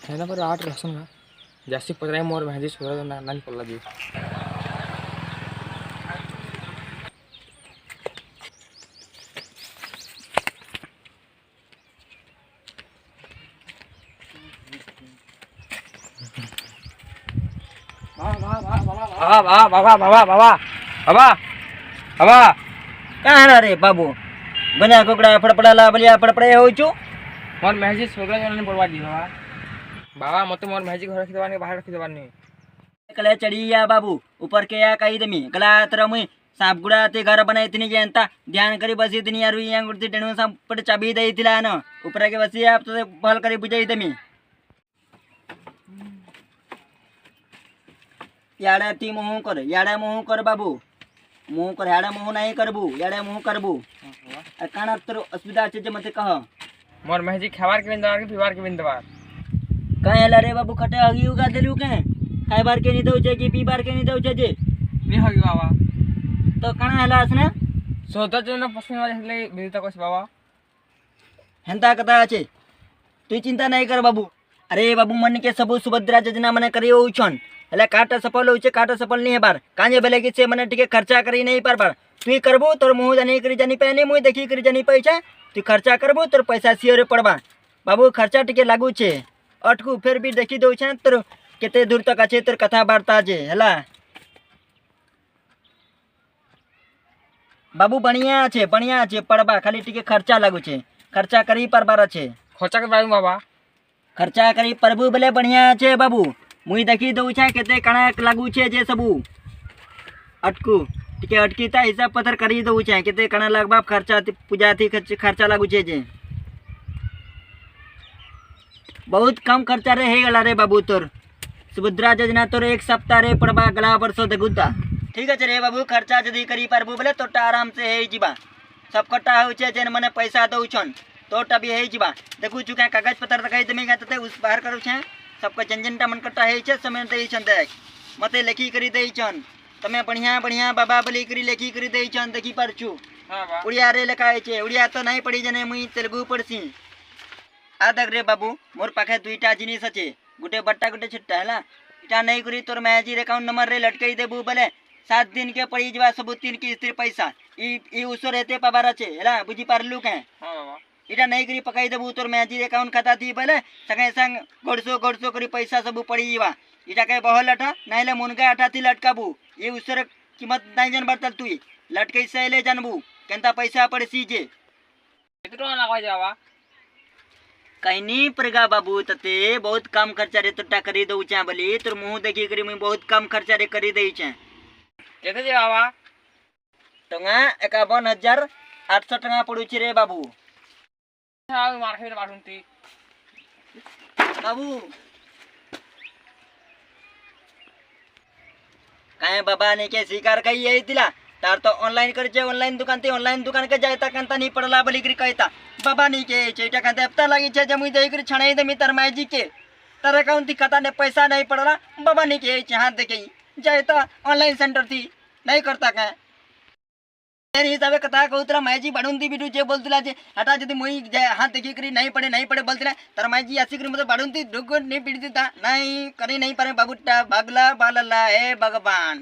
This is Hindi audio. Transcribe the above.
ହେନା ପରେ ଆଠ ରସନ ନା ଜାସି ପଚରାଇ ମୋର ଭାଜି ସୁର ନାନି ପଡଲା ଯେ क्या है रे बाबू बनिया कुकड़ा फड़फड़ाला बलिया फड़फड़े हो छु मोर मेहजी सुर नानी पड़वा दी बाबा बाबा मते मोर मेहजी घर रखी देबानी बाहर रखी देबानी कले चढ़िया बाबू ऊपर के या कही दमी गला तर मुई सांप गुड़ा ते घर बनाई इतनी जनता ध्यान करी बसी इतनी यार यहाँ गुड़ती टेणु सांप पट चाबी दई थिला न ऊपर के बसी आप तो भल करी बुझाई दमी याड़ा ती मुँह कर बाबू मुँह कर याड़ा मुँह नहीं करबू याड़ा मुँह करबू काना तोर असुविधा अच्छे मते कह मोर मेहजी खावार के बिन दबार के पीवार के बिन दबार कहे हला रे बाबू खटे हगी उगा देलू के खाई बार के नहीं दऊ जे कि पी बार के नहीं दऊ जे नहीं होगी बाबा तो काना हला असने सोता जन पसंद वाले हले बिरता कोस बाबा हेंता कथा अच्छे तू चिंता नहीं कर बाबू अरे बाबू मन के सबू सुभद्रा योजना मने करियो उछन એટલે કાટા સફળ નહીં બાર કાંજે બેલે કે છે મને ટીકે ખર્ચા કરી નહીં પર બાર તું કરબો તોર મું જાની કરી જાની પેની મું देखी કરી જાની પૈસા તું ખર્ચા કરબો તોર પૈસા સિયરે પડવા બાબુ ખર્ચા ટીકે लागू છે અટકુ ફેર બી देखी દઉં છે તોર કેતે દૂર તક છે તોર કથા વાર્તા છે હેલા બાબુ बढ़िया છે પડવા ખાલી ટીકે ખર્ચા लागू છે ખર્ચા કરી પર બાર છે खर्चा के बाबा खर्चा करी प्रभु भले बढ़िया छे बाबू मुई देखी दऊ छे केते कणा लागू छे जे सबू अटकू टीके अटकीता हिसाब पत्थर करी दऊ छे केते कणा लागबा खर्चा पूजा थी खर्चा लागू छे जे बहुत कम खर्चा रे हे गला रे बाबू तोर सुभद्रा योजना तोर एक सप्ताह रे पड़बा गला वर्षो दगुता ठीक है रे बाबू खर्चा जदी करी प्रभु भले तोटा आराम से हे जीबा सब कट्टा हो छे जेन मने पैसा दऊ छन तोटा भी हे जीबा देखू चुका कागज पत्र दिखाई दमी गा तते उस बाहर करू छे सबका जंजनटा मन कट्टा है छे समय दई छन देख मते लेखी करी दई छन तमे बढ़िया बढ़िया बाबा बली करी लेखी करी दई छन देखी परछु हां बा उड़िया रे लिखाय छे उड़िया तो नहीं पड़ी जने मुई तेलुगु पड़सी आ देख रे बाबू मोर पाखे दुईटा जिनिस छे गुटे बट्टा गुटे छिट्टा हला इटा नहीं करी तोर मैजी रे अकाउंट नंबर रे लटकाई देबू भले 7 दिन के पड़ी जवा सब 3 की स्थिर पैसा ई उसो रहते पबार छे हला बुझी पारलू के हां बाबा इटा नहीं करी पकाई देबू तोर मैजी अकाउंट खाता थी पहले संगे संग गोड़सो करी पैसा सब पड़ी जीवा इटा कहे बहल अठा नाइले मुनगा अठा थी लटकाबू ये उसर कीमत नहीं जन बरतल तू लटकई से ले जानबू केंता पैसा पड़सी जे कितना लागवा जावा कहीं नहीं पड़ेगा बाबू तते बहुत कम खर्चा रे तोटा करी दऊ छे बली तोर मुंह देखी करी मैं बहुत कम खर्चा रे करी दई छे केते जे बाबा टंगा 51,800 टंगा पड़ू छे रे बाबू हां मार खेर मारुंती बाबू काय बाबा ने के स्वीकार कही यही दिला तार तो ऑनलाइन कर जे ऑनलाइन दुकान के जायता कांता नहीं पड़ला बली करी कहता बाबा नहीं के चेटा कांता हफ्ता लागी छे जमुई दई करी छणाई दे मी तार माई के तार अकाउंट थी खाता ने पैसा नहीं पड़ला बाबा नहीं के हाथ देखे जायता ऑनलाइन सेंटर थी नहीं करता का तेरे हिसाबे कथा कहूतरा मायजी बाडूंती बिडू जे बोलतला जे हटा जदी मुई हाथ देखी करी नहीं पड़े बोलतला तर मायजी असी करी मत बाडूंती दुगुड नहीं पिडती था नहीं करी नहीं पारे बाबूटा भागला बालला हे भगवान।